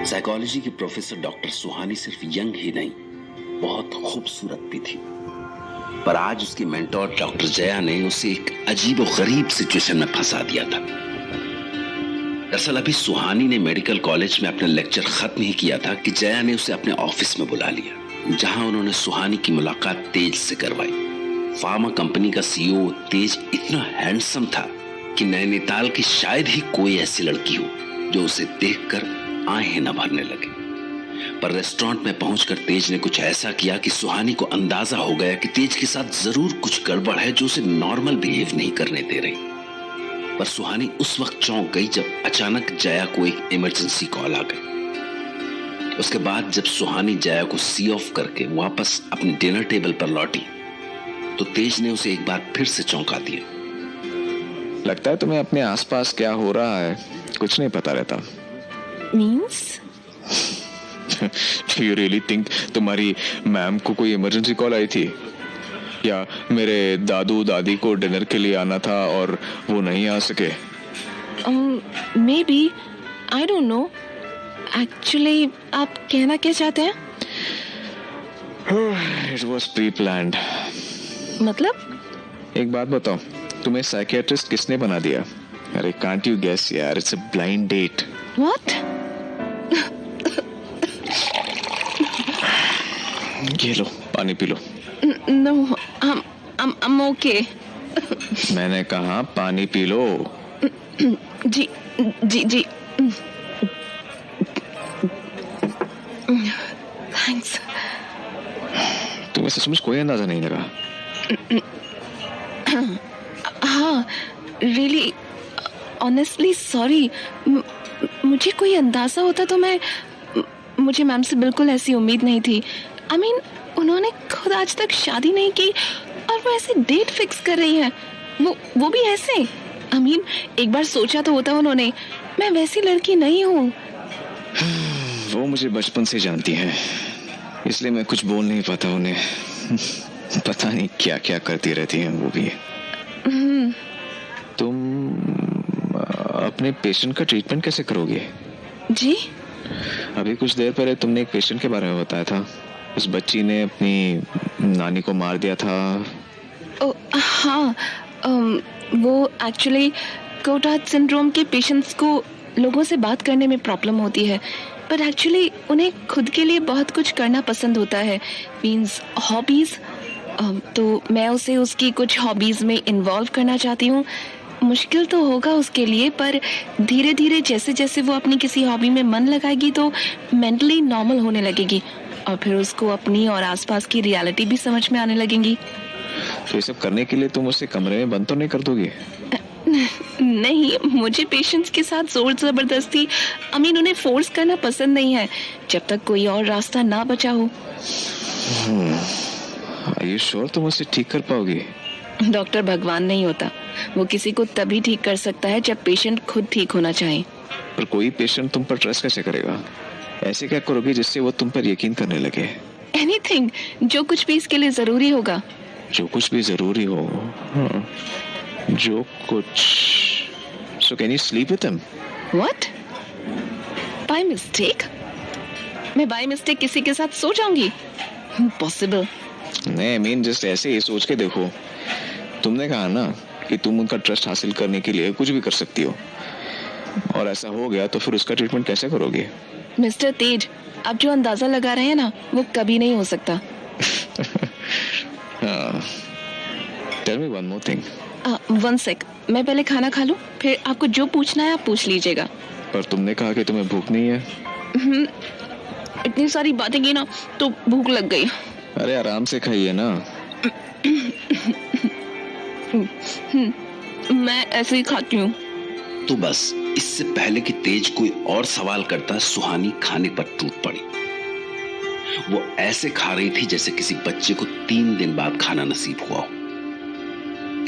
Psychology की professor doctor सुहानी सिर्फ young ही नहीं, बहुत खूबसूरत भी थी। पर आज उसकी मेंटोर डॉक्टर जया ने उसे एक अजीब और गरीब सिचुएशन में फंसा दिया था। दरअसल अभी सुहानी ने मेडिकल कॉलेज में अपना लेक्चर खत्म ही किया था कि जया ने उसे अपने ऑफिस में बुला लिया, जहां उन्होंने सुहानी की मुलाकात तेज से करवाई। फार्मा कंपनी का सीईओ तेज इतना हैंडसम था कि नैनीताल की शायद ही कोई ऐसी लड़की हो जो उसे देखकर आंखें न भरने लगे। पर रेस्टोरेंट में पहुंचकर तेज ने कुछ ऐसा किया कि सुहानी को अंदाजा हो गया कि तेज के साथ जरूर कुछ गड़बड़ है जो उसे नॉर्मल बिहेव नहीं करने दे रही। पर सुहानी उस वक्त चौंक गई जब अचानक जया को एक इमरजेंसी कॉल आ गई। उसके बाद जब सुहानी जया को सी ऑफ करके वापस अपने डिनर टेबल पर लौटी तो तेज ने उसे एक बार फिर से चौंका दिया। लगता है तुम्हें अपने आसपास क्या हो रहा है कुछ नहीं पता रहता। Means? Do you really think तुम्हारी मैम को कोई इमरजेंसी कॉल आई थी, या मेरे दादू दादी को डिनर के लिए आना था और वो नहीं आ सके? Maybe, I don't know. Actually, आप कहना क्या चाहते हैं? It was pre-planned. मतलब? एक बात बताओ, तुम्हें साइकियाट्रिस्ट किसने बना दिया? अरे can't you guess यार, it's a blind date. What? ये लो पानी P low. No, I'm okay. मैंने कहा पानी पी लो। जी जी जी। Thanks. तुम्हें सचमुच कोई अंदाजा नहीं लगा? हाँ, really, honestly sorry. मुझे कोई अंदाजा होता तो मुझे मैम से बिल्कुल ऐसी उम्मीद नहीं थी। I mean, उन्होंने खुद आज तक शादी नहीं की और वो ऐसे डेट फिक्स कर रही हैं, वो भी ऐसे। I mean, एक बार सोचा तो होता उन्होंने, मैं वैसी लड़की नहीं हूँ। वो मुझे बचपन से जानती हैं, इसलिए मैं कुछ बोल नहीं पाता उन्हें। पता नहीं क्या क्या करती रहती हैं वो भी। तुम अपने पेशेंट का ट्रीटमेंट कैसे करोगे? जी? अभी कुछ देर पहले तुमने एक पेशेंट के बारे में बताया था, उस बच्ची ने अपनी नानी को मार दिया था। हाँ, वो एक्चुअली कोटाट सिंड्रोम के पेशेंट्स को लोगों से बात करने में प्रॉब्लम होती है, पर एक्चुअली उन्हें खुद के लिए बहुत कुछ करना पसंद होता है, मीन्स हॉबीज़। तो मैं उसे उसकी कुछ हॉबीज़ में इन्वॉल्व करना चाहती हूँ। मुश्किल तो होगा उसके लिए, पर धीरे धीरे जैसे जैसे वो अपनी किसी हॉबी में मन लगाएगी तो मेंटली नॉर्मल होने लगेगी और फिर उसको अपनी और आसपास की रियलिटी भी समझ में आने लगेंगी। तो ये सब करने के लिए तुम उसे कमरे में बंद तो नहीं कर दोगे? नहीं, मुझे पेशेंट्स के साथ जोर जबरदस्ती उन्हें फोर्स करना पसंद नहीं है जब तक कोई और रास्ता ना बचा हो। Are you sure तुम उसे ठीक कर पाओगे? डॉक्टर भगवान नहीं होता, वो किसी को तभी ठीक कर सकता है जब पेशेंट खुद ठीक होना चाहे। पर कोई पेशेंट तुम पर ट्रस्ट कैसे करेगा? ऐसे क्या करोगे जिससे वो तुम पर यकीन करने लगे? एनीथिंग, जो कुछ भी इसके लिए जरूरी होगा। जो कुछ भी जरूरी हो? हाँ, जो कुछ। So can you sleep with him? What? By mistake? मैं बाय मिस्टेक किसी के साथ सो जाऊंगी? Possible. नहीं, I mean just ऐसे ही सोच के देखो। तुमने कहा ना कि तुम उनका ट्रस्ट हासिल करने के लिए कुछ भी कर सकती हो, और ऐसा हो गया तो फिर उसका ट्रीटमेंट कैसे करोगे? मिस्टर तेज, आप जो अंदाजा लगा रहे हैं ना, वो कभी नहीं हो सकता। Tell me one more thing. One sec, मैं पहले खाना खा लूं, फिर आपको जो पूछना है आप पूछ लीजिएगा। पर तुमने कहा कि तुम्हें भूख नहीं है। इतनी सारी बातें की ना तो भूख लग गई। अरे आराम से खाइए ना। मैं ऐसे ही खाती हूँ। तो बस इससे पहले कि तेज कोई और सवाल करता, सुहानी खाने पर टूट पड़ी। वो ऐसे खा रही थी जैसे किसी बच्चे को 3 दिन बाद खाना नसीब हुआ हो।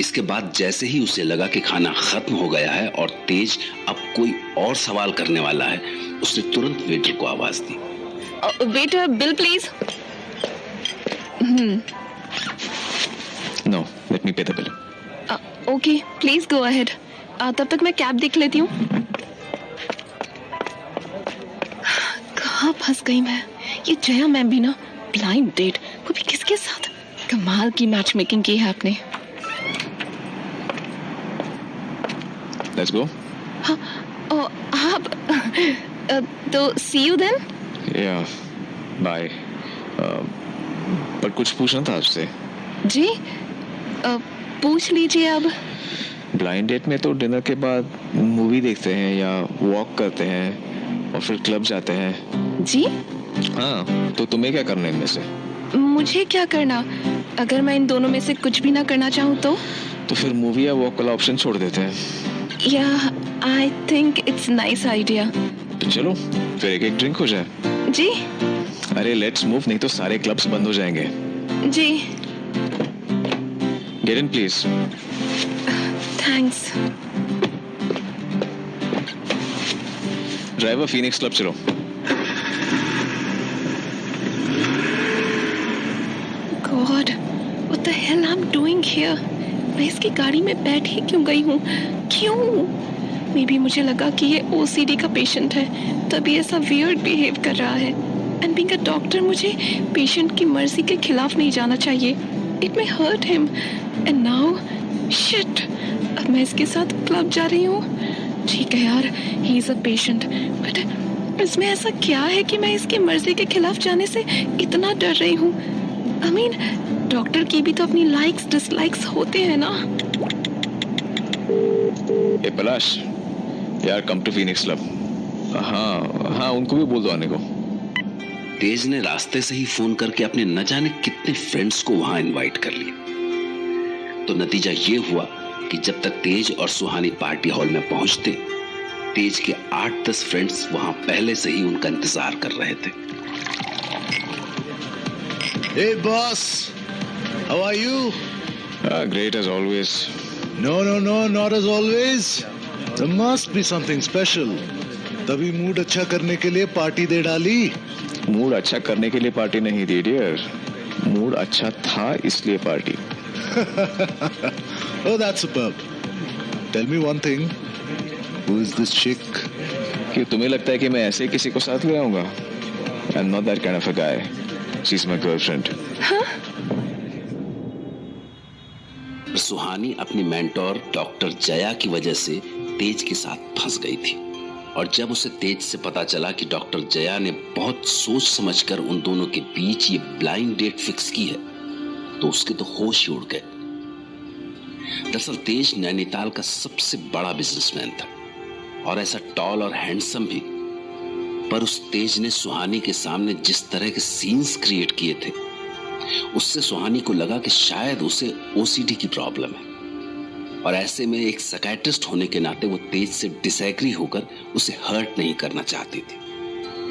इसके बाद जैसे ही उसे लगा कि खाना खत्म हो गया है और तेज अब कोई और सवाल करने वाला है, उसने तुरंत वेटर को आवाज दी। Waiter, bill please. No, let me pay the bill. Okay, please go ahead. तब तक मैं कैब देख लेती हूँ। कहाँ फंस गई मैं? ये जया मैम भी ना, ब्लाइंड डेट, वो भी किसके साथ? कमाल की मैच मेकिंग की है आपने। Let's go. हाँ, आप तो सी यू देन। या बाय। पर कुछ पूछना था आपसे। जी पूछ लीजिए अब। ब्लाइंड डेट में तो डिनर के बाद मूवी देखते हैं या वॉक करते हैं और फिर क्लब जाते हैं। जी हाँ, तो तुम्हें क्या करना है इनमें से? मुझे क्या करना? अगर मैं इन दोनों में से कुछ भी ना करना चाहूँ तो फिर मूवी या वॉक वाला ऑप्शन छोड़ देते हैं। या I think it's nice idea. तो चलो फिर एक ड्रिंक हो जाए। जी अरे लेट्स मूव, नहीं तो सारे क्लब्स बंद हो जाएंगे। जी get in please. Thanks. Driver, Phoenix club चलो। God what the hell I am doing here? मैं इसकी गाड़ी में बैठ ही क्यों गई हूँ? क्यों? मे बी मुझे लगा कि ये ओसीडी का पेशेंट है, तभी ऐसा वियर्ड बिहेव कर रहा है। एंड बीइंग अ डॉक्टर, मुझे पेशेंट की मर्जी के खिलाफ नहीं जाना चाहिए। It may hurt him. And now shit, अब मैं इसके साथ क्लब जा रही हूँ। ठीक है यार, he is a patient, but इसमें ऐसा क्या है कि मैं इसकी मर्जी के खिलाफ जाने से इतना डर रही हूँ? आई मीन, डॉक्टर की भी तो अपनी लाइक्स डिसलाइक्स होते हैं ना। ए पलाश यार, कम टू फीनिक्स क्लब। हाँ, उनको भी बोल दो आने को। तेज ने रास्ते से ही फोन करके अपने न जाने कितने फ्रेंड्स को वहां इनवाइट कर लिया। तो नतीजा ये हुआ कि जब तक तेज और सुहानी पार्टी हॉल में पहुंचते, तेज के 8-10 फ्रेंड्स वहां पहले से ही उनका इंतजार कर रहे थे। Hey boss, how are you? Great as always. No, not as always. There must be something special. तभी मूड अच्छा करने के लिए पार्टी दे डाली। मूड अच्छा करने के लिए पार्टी नहीं दी डियर, मूड अच्छा था इसलिए party. Oh, that's superb. Tell me one thing. Who is this chick? कि तुम्हें लगता है कि मैं ऐसे किसी को साथ ले आऊंगा? I'm not that kind of a guy. She's my girlfriend. सुहानी अपनी मेंटोर डॉक्टर जया की वजह से तेज के साथ फंस गई थी, और जब उसे तेज से पता चला कि डॉक्टर जया ने बहुत सोच समझकर उन दोनों के बीच ये ब्लाइंड डेट फिक्स की है, तो उसके तो होश ही उड़ गए। दरअसल तेज नैनीताल का सबसे बड़ा बिजनेसमैन था और ऐसा टॉल और हैंडसम भी, पर उस तेज ने सुहानी के सामने जिस तरह के सीन्स क्रिएट किए थे, उससे सुहानी को लगा कि शायद उसे ओसीडी की प्रॉब्लम है, और ऐसे में एक साइकियाट्रिस्ट होने के नाते वो तेज से डिसएग्री होकर उसे हर्ट नहीं करना चाहती थी।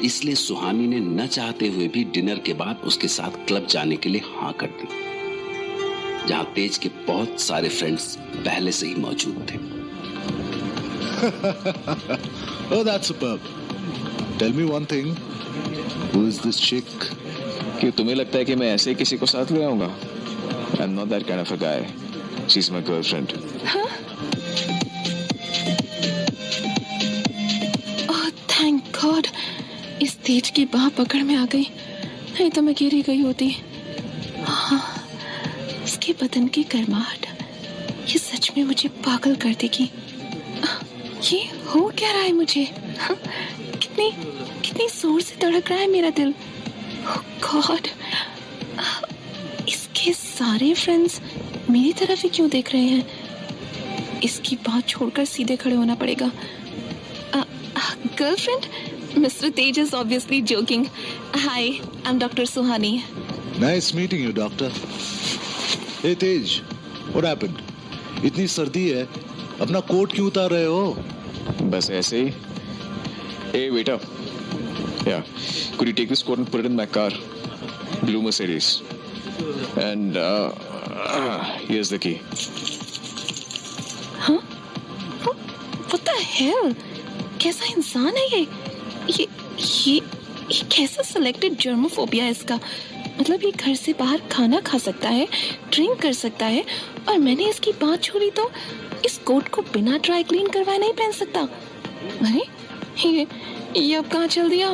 इसलिए सुहानी ने न चाहते हुए भी डिनर के बाद उसके साथ क्लब जाने के लिए हाँ कर दी, जहां तेज के बहुत सारे फ्रेंड्स पहले से ही मौजूद थे। Oh, that's superb. Tell me one thing. Who is this chick? कि तुम्हें लगता है कि मैं ऐसे किसी को साथ ले आऊंगा? I'm not that kind of a guy. She's my girlfriend. Oh thank God, इस तेज की बाह पकड़ में आ गई, नहीं तो मैं गिर ही गई होती। हाँ, इसके बदन की गर्माहट, ये सच में मुझे पागल कर देगी। ये हो क्या रहा है मुझे? हाँ, कितनी जोर से धड़क रहा है मेरा दिल। गॉड, इसके सारे फ्रेंड्स मेरी तरफ ही क्यों देख रहे हैं? इसकी बात छोड़कर सीधे खड़े होना पड़ेगा। Girlfriend, mister Tej is obviously joking. Hi, I am doctor Suhani. Nice meeting you, doctor. Hey Tej, what happened? इतनी सर्दी है, अपना कोट क्यों उतार रहे हो? बस ऐसे ही। Hey waiter, yeah, could you take this coat and put it in my car? Blue Mercedes. And here's the key. हाँ? What the hell? कैसा इंसान है ये कैसा सिलेक्टेड जर्मोफोबिया है इसका? मतलब ये घर से बाहर खाना खा सकता है, ड्रिंक कर सकता है, और मैंने इसकी बात छोड़ी तो इस कोट को बिना ड्राई क्लीन करवाए नहीं पहन सकता। अरे ये अब कहाँ चल दिया?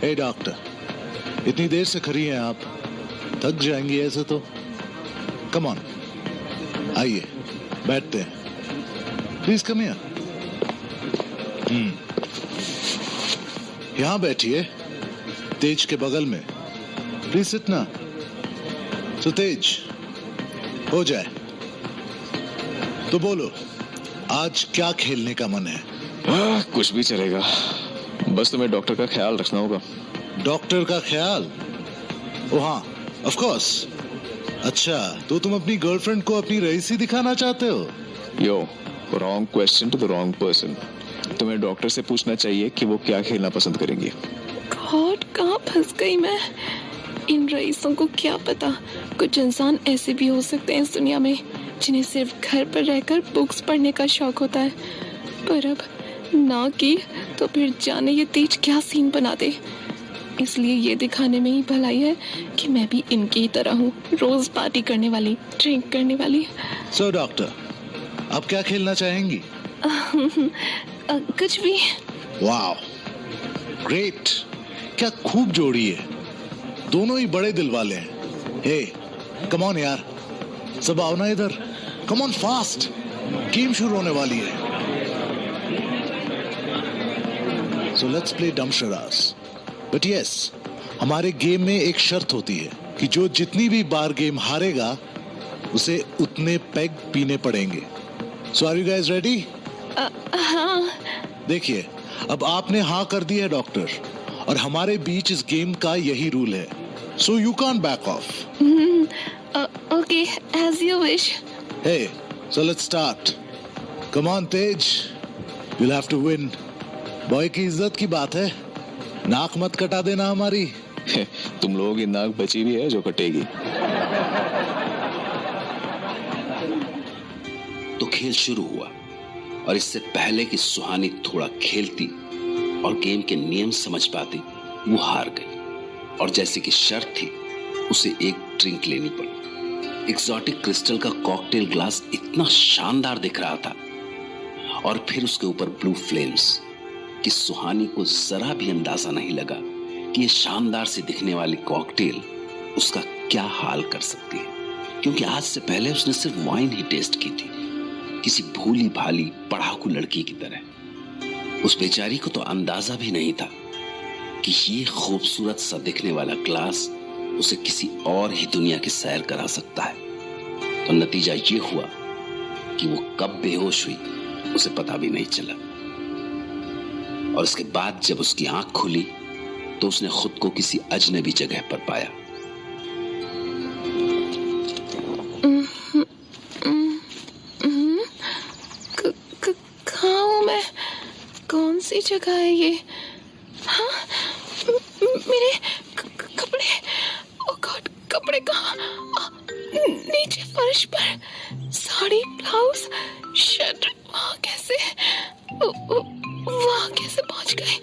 हे डॉक्टर, इतनी देर से खड़ी हैं आप, थक जाएंगी ऐसे तो। कम ऑन, आइए बैठते हैं। Please come here. यहां बैठिए, तेज के बगल में। प्लीज सिट ना। तो तेज, हो जाए तो बोलो, आज क्या खेलने का मन है? कुछ भी चलेगा, बस तुम्हें डॉक्टर का ख्याल रखना होगा। डॉक्टर का ख्याल? ओ हाँ, ऑफ कोर्स। अच्छा, तो तुम अपनी गर्लफ्रेंड को अपनी रईसी दिखाना चाहते हो? Yo, wrong question to the wrong person. तुम्हें डॉक्टर से पूछना चाहिए कि वो क्या खेलना पसंद करेंगी। गॉड, कहाँ फंस गई मैं। इन रईसों को क्या पता, कुछ इंसान ऐसे भी हो सकते हैं इस दुनिया में जिन्हें सिर्फ घर पर रहकर बुक्स पढ़ने का शौक होता है। पर अब ना की तो फिर जाने ये तेज क्या सीन बना दे। इसलिए ये दिखाने में ही भलाई है कि मैं भी इनकी ही तरह हूँ, रोज पार्टी करने वाली, ड्रिंक करने वाली। सो डॉक्टर, आप क्या खेलना चाहेंगी? कुछ भी। वाह, ग्रेट, क्या खूब जोड़ी है। दोनों ही बड़े दिल वाले हैं। हे, कम ऑन यार, सब आओ ना इधर। कम ऑन फास्ट, गेम शुरू होने वाली है। सो लेट्स प्ले डम शरास। बट यस, हमारे गेम में एक शर्त होती है कि जो जितनी भी बार गेम हारेगा उसे उतने पेग पीने पड़ेंगे। सो आर यू गाइस रेडी? हाँ। देखिए, अब आपने हाँ कर दी है डॉक्टर, और हमारे बीच इस गेम का यही रूल है। So you can't back off. Okay, as you wish. Hey, so let's start. Come on Tej, you'll have to win। Boy की इज्जत की बात है, नाक मत कटा देना हमारी। तुम लोगों की नाक बची भी है जो कटेगी। तो खेल शुरू हुआ, और इससे पहले कि सुहानी थोड़ा खेलती और गेम के नियम समझ पाती, वो हार गई। और जैसे कि शर्त थी, उसे एक ड्रिंक लेनी पड़ी। एक्सोटिक क्रिस्टल का कॉकटेल ग्लास इतना शानदार दिख रहा था, और फिर उसके ऊपर ब्लू फ्लेम्स, कि सुहानी को जरा भी अंदाजा नहीं लगा कि ये शानदार से दिखने वाली कॉकटेल उसका क्या हाल कर सकती है, क्योंकि आज से पहले उसने सिर्फ वाइन ही टेस्ट की थी, किसी भूली भाली पढ़ाकू लड़की की तरह। उस बेचारी को तो अंदाजा भी नहीं था कि ये खूबसूरत सा दिखने वाला ग्लास उसे किसी और ही दुनिया की सैर करा सकता है। तो नतीजा ये हुआ कि वो कब बेहोश हुई उसे पता भी नहीं चला। और उसके बाद जब उसकी आंख खुली तो उसने खुद को किसी अजनबी जगह पर पाया। कहाँ हूँ मैं? कौन सी जगह है ये? हाँ, मेरे कपड़े। ओ गॉड, कपड़े कहाँ? नीचे फर्श पर। साड़ी, ब्लाउज, शर्ट, वहाँ कैसे? वहाँ कैसे पहुँच गए?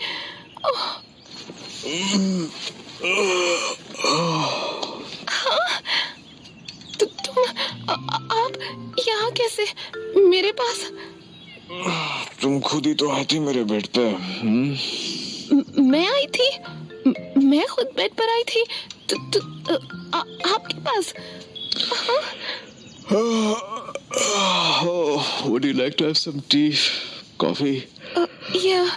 हाँ, तुम आप यहाँ कैसे? मेरे पास? तुम खुद ही तो आई थी मेरे बेड पे। मैं आई थी? मैं खुद बेड पर आई थी? आपके पास? Would you like to have some tea, coffee? Yeah.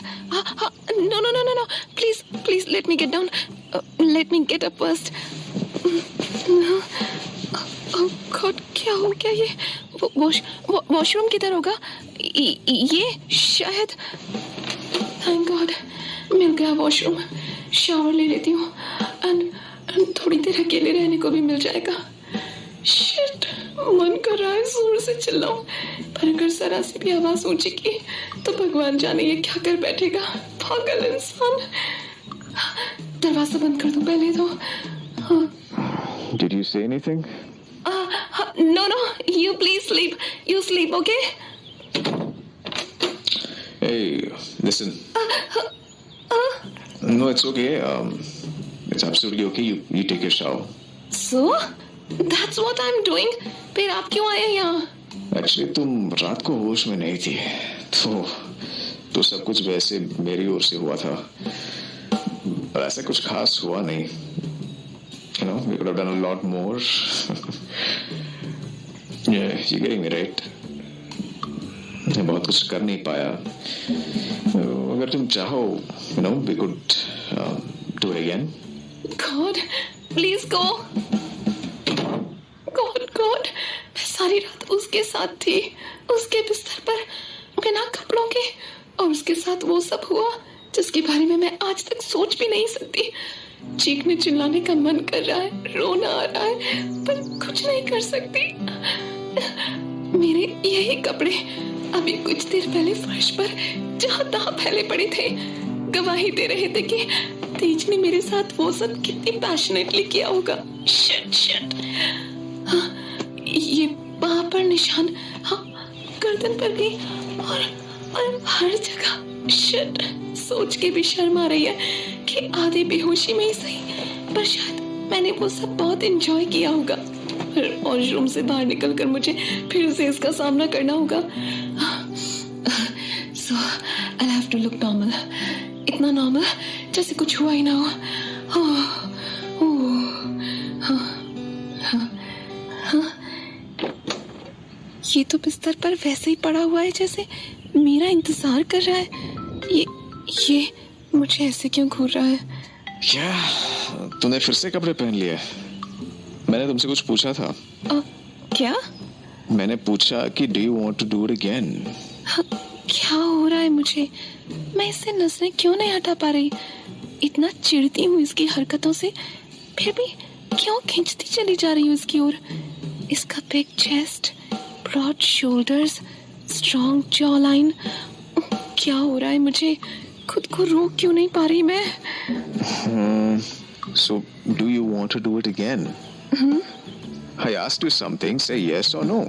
No. Please, let me get down. Let me get up first. Oh God, क्या हो गया ये? वॉशरूम किधर होगा? ये शायद। Thank God, मिल गया वॉशरूम। शावर ले लेती हूँ, and थोड़ी देर अकेले रहने को भी मिल जाएगा। Shit, मन कर रहा है जोर से चिल्लाऊं, पर अगर जरा सी भी आवाज ऊंची की तो भगवान जाने ये क्या कर बैठेगा। पागल इंसान। दरवाजा बंद कर दो पहले तो। Did you say anything? No, you please sleep. You sleep, okay? Hey, listen. No, it's okay. It's absolutely okay. You take your shower. So, that's what I'm doing. फिर आप क्यों आए यहाँ? Actually, तुम रात को होश में नहीं थी, तो सब कुछ वैसे मेरी ओर से हुआ था। पर ऐसा कुछ खास हुआ नहीं. You know, we could have done a lot more. Yeah, you're getting me right. मैं बहुत कुछ कर नहीं पाया. अगर तुम चाहो, you know, we could do it again. God, please go. God, मैं सारी रात उसके साथ थी, उसके बिस्तर पर, बिना कपड़ों के, और उसके साथ वो सब हुआ जिसके बारे में मैं आज तक सोच भी नहीं सकती. चीखने चिल्लाने का मन कर रहा है, रोना आ रहा है, पर कुछ नहीं कर सकती. मेरे यही कपड़े अभी कुछ देर पहले फर्श पर जहां तहां फैले पड़े थे, गवाही दे रहे थे कि तेज ने मेरे साथ वो सब कितनी पैशनेटली किया होगा. शिट. हाँ, ये वहां पर निशान, हाँ, गर्दन पर भी, और हर जगह. शिट, सोच के भी शर्म आ रही है कि आधे बेहोशी में ही सही, पर शायद मैंने वो सब बहुत एंजॉय किया होगा. और रूम से बाहर निकलकर मुझे फिर से इसका सामना करना होगा. So I'll have to look normal. इतना नॉर्मल जैसे कुछ हुआ ही ना हो. ये तो बिस्तर पर वैसे ही पड़ा हुआ है जैसे मेरा इंतजार कर रहा है. ये मुझे ऐसे क्यों घूर रहा है? क्या तूने फिर से कपड़े पहन लिए? मैंने तुमसे कुछ पूछा था. क्या? मैंने पूछा कि do you want to do it again? क्या हो रहा है मुझे? मैं इससे नजरें क्यों नहीं हटा पा रही? इतना चिढ़ती हूँ इसकी हरकतों से, फिर भी क्यों खींचती चली जा रही हूँ इसकी ओर. इसका big chest, broad shoulders, strong jaw line. क्या हो रहा है मुझे? खुद को रोक क्यों नहीं पा रही मैं? So do you want to do it again? I asked you something. Say yes or no.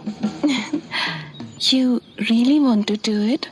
You really want to do it?